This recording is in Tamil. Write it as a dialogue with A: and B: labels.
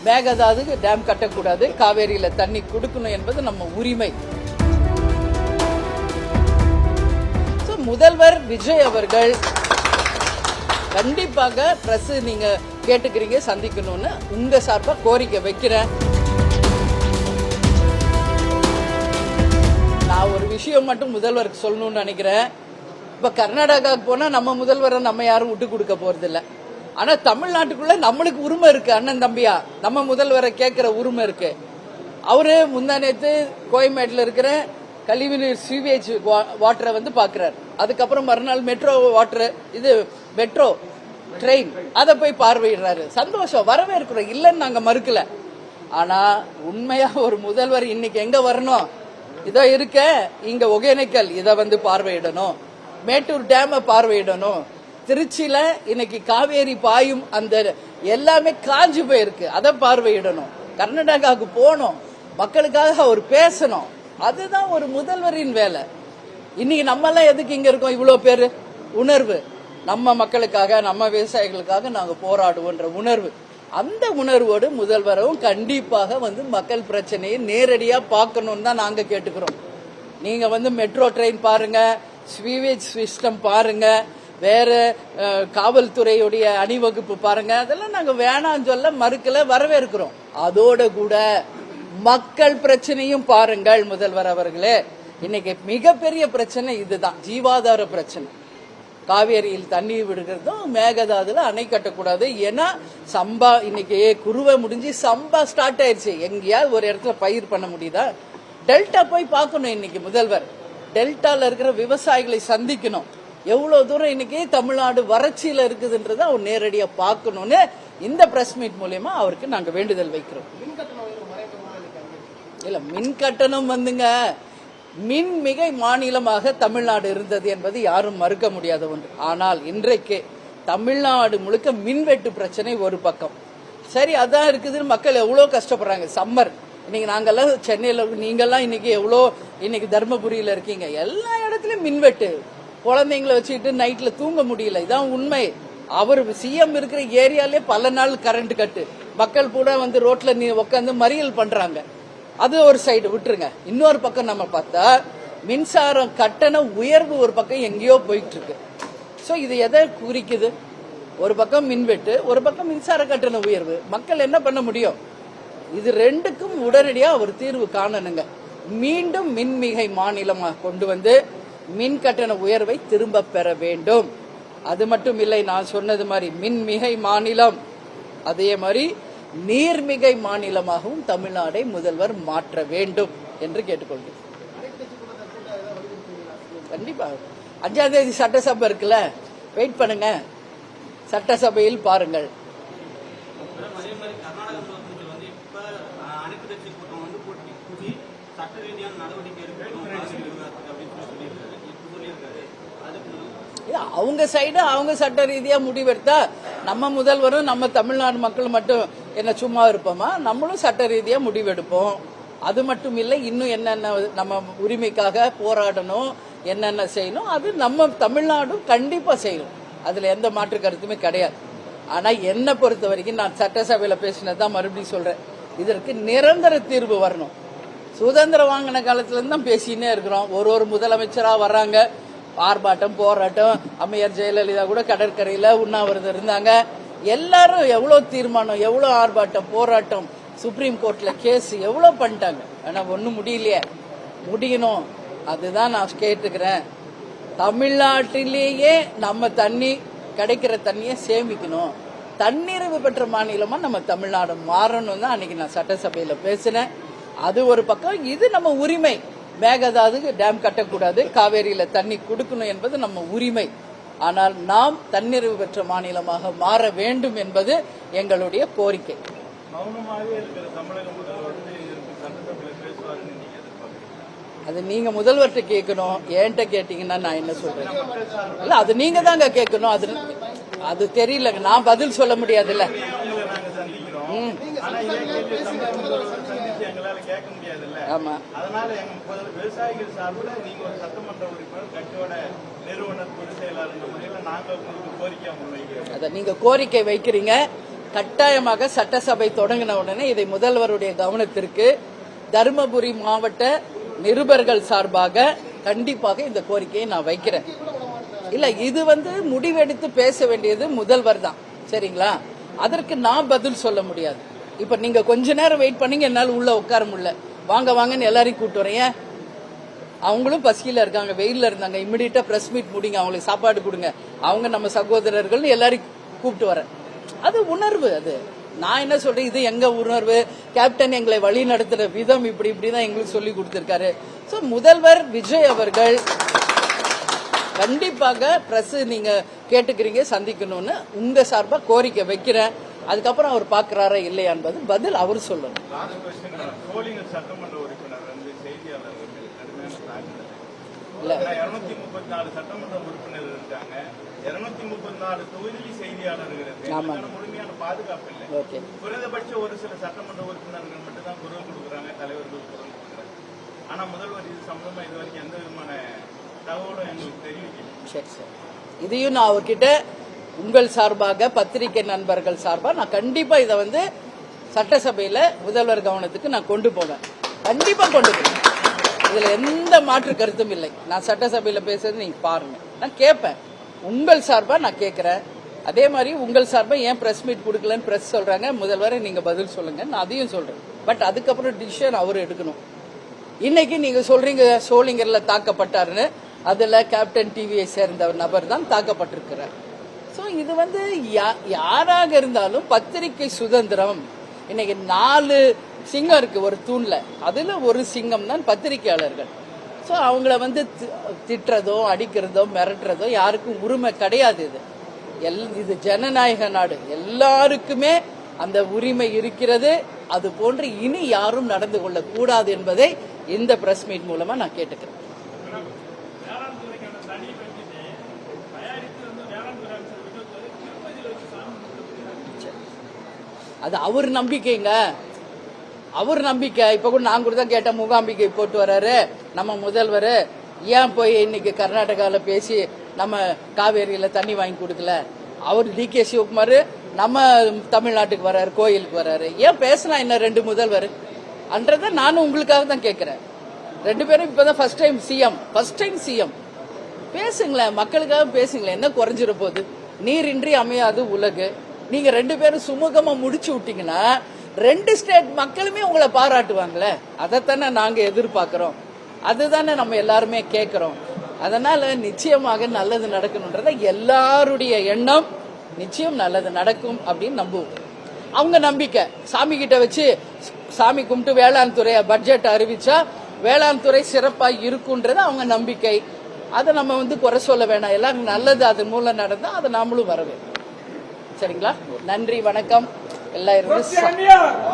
A: மேகதாதுக்கு டேம் கட்டக்கூடாது, காவேரியில தண்ணி கொடுக்கணும் என்பது நம்ம உரிமை. முதல்வர் விஜய் அவர்கள் கண்டிப்பாக பிரஸ் நீங்க கேட்டுக்கிறீங்க சந்திக்கணும்னு உங்க சார்பா கோரிக்கை வைக்கிறேன். நான் ஒரு விஷயம் மட்டும் முதல்வருக்கு சொல்லணும்னு நினைக்கிறேன். இப்ப கர்நாடகாவுக்கு போனா நம்ம முதல்வரை நம்ம யாரும் விட்டு கொடுக்க போறது இல்ல. ஆனா தமிழ்நாட்டுக்குள்ள நம்மளுக்கு உரிமை இருக்கு. அண்ணன் தம்பியா நம்ம முதல்வரை கேட்கிற உரிமை இருக்கு. அவரு முந்தா நேத்து கோயம்பேட்டில் இருக்கிற கழிவுநீர் சீவேஜ் வாட்டரை பாக்குறாரு. அதுக்கப்புறம் மறுநாள் மெட்ரோ வாட்டர் மெட்ரோ ட்ரெயின் அதை போய் பார்வையிடுறாரு. சந்தோஷம், வரவேற்கிறோம், இல்லன்னு நாங்க மறுக்கல. ஆனா உண்மையா ஒரு முதல்வர் இன்னைக்கு எங்க வரணும்? இதோ இருக்க இங்க ஒகேனக்கல் இதை பார்வையிடணும், மேட்டூர் டேம பார்வையிடணும், திருச்சியில இன்னைக்கு காவேரி பாயும் அந்த எல்லாமே காஞ்சு போயிருக்கு, அதை பார்வையிடணும், கர்நாடகாவுக்கு போகணும், மக்களுக்காக அவர் பேசணும். அதுதான் ஒரு முதல்வரின் வேலை. இன்னைக்கு நம்ம எல்லாம் எதுக்கு இங்க இருக்கோம்? இவ்வளவு பேரு உணர்வு, நம்ம மக்களுக்காக நம்ம விவசாயிகளுக்காக நாங்க போராடுவோன்ற உணர்வு. அந்த உணர்வோடு முதல்வரும் கண்டிப்பாக மக்கள் பிரச்சனையை நேரடியா பார்க்கணும்னு தான் நாங்க கேட்டுக்கிறோம். நீங்க மெட்ரோ ட்ரெயின் பாருங்க, ஸ்வீவேஜ் சிஸ்டம் பாருங்க, வேற காவல்துறையுடைய அணிவகுப்பு பாருங்க, அதெல்லாம் நாங்க வேணாம் சொல்ல மறுக்கல, வரவேற்கிறோம். அதோட கூட மக்கள் பிரச்சனையும் பாருங்கள் முதல்வர் அவர்களே. இன்னைக்கு மிகப்பெரிய பிரச்சனை இதுதான், ஜீவாதார பிரச்சனை. காவேரியில் தண்ணி விடுகிறதும் மேகதாதுல அணை கட்டக்கூடாது. ஏன்னா சம்பா இன்னைக்கு குருவை முடிஞ்சு சம்பா ஸ்டார்ட் ஆயிடுச்சு. எங்கேயாவது ஒரு இடத்துல பயிர் பண்ண முடியுதா? டெல்டா போய் பார்க்கணும். இன்னைக்கு முதல்வர் டெல்டால இருக்கிற விவசாயிகளை சந்திக்கணும். எவ்வளவு தூரம் இன்னைக்கு தமிழ்நாடு வறட்சியில இருக்குதுன்றத அவர் நேரடியா பார்க்கணும்னு இந்த பிரஸ் மீட் மூலமா அவருக்கு நாங்க வேண்டுதல் வைக்கிறோம். இல்ல மின் கட்டணம் மின் மிகை மாநிலமாக தமிழ்நாடு இருந்தது என்பது யாரும் மறுக்க முடியாத ஒன்று. ஆனால் இன்றைக்கு தமிழ்நாடு முழுக்க மின்வெட்டு பிரச்சனை ஒரு பக்கம். சரி, அதான் இருக்குதுன்னு மக்கள் எவ்வளவு கஷ்டப்படுறாங்க. சம்மர் இன்னைக்கு நாங்கெல்லாம் சென்னையில, நீங்கெல்லாம் இன்னைக்கு எவ்வளோ இன்னைக்கு தர்மபுரியில இருக்கீங்க, எல்லா இடத்துலயும் மின்வெட்டு. குழந்தைங்களை வச்சுக்கிட்டு நைட்ல தூங்க முடியல. இதான் உண்மை. அவர் சிஎம் இருக்கிற ஏரியாலே பல நாள் கரண்ட் கட்டு, மக்கள் கூட ரோட்ல உட்காந்து மறியல் பண்றாங்க. அது ஒரு சைடு விட்டுருங்க. இன்னொரு பக்கம் நம்ம பார்த்தா மின்சாரம் கட்டண உயர்வு ஒரு பக்கம் எங்கேயோ போயிட்டு இருக்கு. சோ இது எதை குறிக்குது? ஒரு பக்கம் மின்வெட்டு, ஒரு பக்கம் மின்சார கட்டண உயர்வு. மக்கள் என்ன பண்ண முடியும்? இது ரெண்டுக்கும் உடனடியா ஒரு தீர்வு காணணுங்க. மீண்டும் மின்மிகை மாநிலமாக கொண்டு மின் கட்டண உயர்வை திரும்ப பெற வேண்டும். அது மட்டும் இல்லை, நான் சொன்னது மாதிரி மின்மிகை மாநிலம், அதே மாதிரி நீர்மிகை மாநிலமாகவும் தமிழ்நாடை முதல்வர் மாற்ற வேண்டும் என்று கேட்டுக்கொள்கிறேன். கண்டிப்பா 5ஆம் தேதி சட்டசபை இருக்குல்ல, வெயிட் பண்ணுங்க, சட்டசபையில் பாருங்கள். அவங்க சைடு அவங்க சட்ட ரீதியா முடிவெடுத்தா நம்ம முதல்வரும் நம்ம தமிழ்நாடு மக்கள் மட்டும் என்ன சும்மா இருப்போமா? நம்மளும் சட்ட ரீதியா முடிவெடுப்போம். அது மட்டும் இல்லை, இன்னும் என்னென்ன நம்ம உரிமைக்காக போராடணும், என்னென்ன செய்யணும், அது நம்ம தமிழ்நாடும் கண்டிப்பா செய்யணும். அதுல எந்த மாற்று கருத்துமே கிடையாது. ஆனா என்ன பொறுத்த வரைக்கும் நான் சட்டசபையில பேசினதான் மறுபடியும் சொல்றேன், இதற்கு நிரந்தர தீர்வு வரணும். சுதந்திரம் வாங்கின காலத்துல இருந்து தான் பேசினே இருக்கிறோம். ஒரு முதலமைச்சரா வர்றாங்க, ஆர்ப்பாட்டம் போராட்டம். அம்மையார் ஜெயலலிதா கூட கடற்கரையில உண்ணாவிரதம் இருந்தாங்க. எல்லாரும் எவ்வளவு தீர்மானம், எவ்வளவு ஆர்ப்பாட்டம் போராட்டம், சுப்ரீம் கோர்ட்ல கேஸ் எவ்வளவு பண்ணிட்டாங்க. ஆனா ஒன்னும் முடியலையே, முடியணும். அதுதான் நான் கேட்டுக்கிறேன். தமிழ்நாட்டிலேயே நம்ம தண்ணி கிடைக்கிற தண்ணியை சேமிக்கணும். தண்ணீர் பெற்ற மாநிலமா நம்ம தமிழ்நாடு மாறணும் தான் அன்னைக்கு நான் சட்டசபையில பேசினேன். அது ஒரு பக்கம். இது நம்ம உரிமை. மேகதாதுக்கு டேம் கட்டக்கூடாது, காவேரியில தண்ணி கொடுக்கணும் என்பது நம்ம உரிமை. ஆனால் நாம் தண்ணீர் பெற்ற மாநிலமாக மாற வேண்டும் என்பது எங்களுடைய கோரிக்கை. அது நீங்க முதல்வர்கிட்ட கேட்கணும். என்கிட்ட கேட்டீங்கன்னா நான் என்ன சொல்றேன்? இல்ல, அது நீங்க தாங்க கேட்கணும். அது தெரியல, நான் பதில் சொல்ல முடியாதுல்ல. ஆமா, அதனால விவசாயிகள் சார்பில் நீங்க ஒரு சட்டமன்ற உறுப்பினர், கட்சியோட நிறுவனர், பொதுச் செயலாளர் என்ற முறையில் நாங்கள் உங்களுக்கு கோரிக்கை முன்வைக்கிறோம். அதை நீங்க கோரிக்கை வைக்கிறீங்க, கட்டாயமாக சட்டசபை தொடங்கின உடனே இதை முதல்வருடைய கவனத்திற்கு தருமபுரி மாவட்ட நிருபர்கள் சார்பாக கண்டிப்பாக இந்த கோரிக்கையை நான் வைக்கிறேன். இல்ல இது முடிவெடுத்து பேச வேண்டியது முதல்வர் தான், சரிங்களா? அதற்கு நான் பதில் சொல்ல முடியாது. இப்ப நீங்க கொஞ்ச நேரம் வெயிட் பண்ணீங்க, என்னால உள்ள உட்கார முடியல. வாங்க வாங்கன்னு எல்லாரையும் கூப்பிட்டு வரேன். அவங்களும் பசியில இருக்காங்க, வெயில்ல இருந்தாங்க. இம்மிடியா பிரஸ் மீட் முடிங்க, அவங்களுக்கு சாப்பாடு கொடுங்க, அவங்க நம்ம சகோதரர்கள் எல்லாரையும் கூப்பிட்டு வரேன். அது உணர்வு. அது நான் என்ன சொல்றேன், இது எங்க உணர்வு? கேப்டன் எங்களை வழி நடத்துற விதம் இப்படிதான் எங்களுக்கு சொல்லி கொடுத்திருக்காரு. சோ முதல்வர் விஜய் அவர்கள் கண்டிப்பாக பிரஸ் நீங்க கேட்டுக்கிறீங்க சந்திக்கணும்னு உங்க சார்பா கோரிக்கை வைக்கிறேன். அதுக்கப்புறம் அவர் பாக்குறாரா இல்லையா என்பது பதில் அவர் சொல்லணும். இல்ல
B: 234 சட்டமன்ற உறுப்பினர் இருக்காங்க, 234 தொகுதி செய்தியாளர்கள் முழுமையான பாதுகாப்பு இல்லை. குறைந்தபட்சம் ஒரு சில சட்டமன்ற உறுப்பினர்கள் மட்டும் தான் குரல் கொடுக்குறாங்க, தலைவர்கள் குரல் கொடுக்குறாங்க. ஆனா முதல்வர் இது சம்பந்தமா இது வரைக்கும் எந்த விதமான தகவலும் எங்களுக்கு தெரிவிக்கல.
A: இதையும் நான் அவர்கிட்ட உங்கள் சார்பாக பத்திரிகை நண்பர்கள் சார்பா நான் கண்டிப்பா இதை சட்டசபையில முதல்வர் கவனத்துக்கு நான் கொண்டு போவேன். கண்டிப்பா கொண்டு போவேன். இதுல எந்த மாற்று கருத்தும் இல்லை. நான் சட்டசபையில பேசுறது நீங்க பாருங்க. நான் கேட்பேன், உங்கள் சார்பா நான் கேட்கிறேன். அதே மாதிரி உங்கள் சார்பா ஏன் பிரஸ் மீட் கொடுக்கலன்னு பிரஸ் சொல்றாங்க, முதல்வரை நீங்க பதில் சொல்லுங்க, நான் அதையும் சொல்றேன். பட் அதுக்கப்புறம் டிசிஷன் அவர் எடுக்கணும். இன்னைக்கு நீங்க சொல்றீங்க சோளிங்கர்ல தாக்கப்பட்டாருன்னு, அதுல கேப்டன் டிவியை சேர்ந்த நபர் தான் தாக்கப்பட்டிருக்கிறார். சோ இது யாராக இருந்தாலும் பத்திரிகை சுதந்திரம். இன்னைக்கு 4 சிங்கம் இருக்கு ஒரு தூண்ல, அதுல ஒரு சிங்கம் தான் பத்திரிகையாளர்கள். சோ அவங்கள திட்டுறதோ அடிக்கிறதோ மிரட்டுறதோ யாருக்கும் உரிமை கிடையாது. இது ஜனநாயக நாடு, எல்லாருக்குமே அந்த உரிமை இருக்கிறது. அது போன்று இனி யாரும் நடந்து கொள்ள கூடாது என்பதை இந்த பிரஸ் மீட் மூலமா நான் கேட்டுக்கிறேன். அது அவர் நம்பிக்கைங்க, அவர் நம்பிக்கை. இப்ப கூட நான் கூட தான் கேட்டேன், மூகாம்பிகை போட்டு வர்றாரு நம்ம முதல்வர், ஏன் போய் இன்னைக்கு கர்நாடகாவில பேசி நம்ம காவேரியில தண்ணி வாங்கி கொடுக்கல? அவர் DK சிவகுமார் நம்ம தமிழ்நாட்டுக்கு வர்றாரு, கோயிலுக்கு வர்றாரு, ஏன் பேசினா என்ன 2 முதல்வர் அன்றத நானும் உங்களுக்காக தான் கேட்கிறேன். 2 பேரும் இப்பதான் ஃபர்ஸ்ட் டைம் சிஎம். பேசுங்களேன், மக்களுக்காக பேசுங்களேன். என்ன குறைஞ்சிட போகுது? நீரின்றி அமையாது உலகு. நீங்க 2 பேரும் சுமூகமா முடிச்சு விட்டீங்கன்னா 2 ஸ்டேட் மக்களுமே உங்களை பாராட்டுவாங்களே. அதைத்தானே நாங்க எதிர்பார்க்கிறோம், அதுதானே நம்ம எல்லாருமே கேட்கிறோம். அதனால நிச்சயமாக நல்லது நடக்கணும்ன்றத எல்லாருடைய எண்ணம். நிச்சயம் நல்லது நடக்கும் அப்படின்னு நம்புவோம். அவங்க நம்பிக்கை சாமி கிட்ட வச்சு சாமி கும்பிட்டு வேளாண் துறை பட்ஜெட் அறிவிச்சா வேளாண் துறை சிறப்பா இருக்குன்றது அவங்க நம்பிக்கை. அதை நம்ம குறை சொல்ல வேணாம். எல்லாரும் நல்லது அது மூலம் நடந்தா அதை நாமளும் வரவேன். சரிங்களா? நன்றி, வணக்கம். எல்லாரும்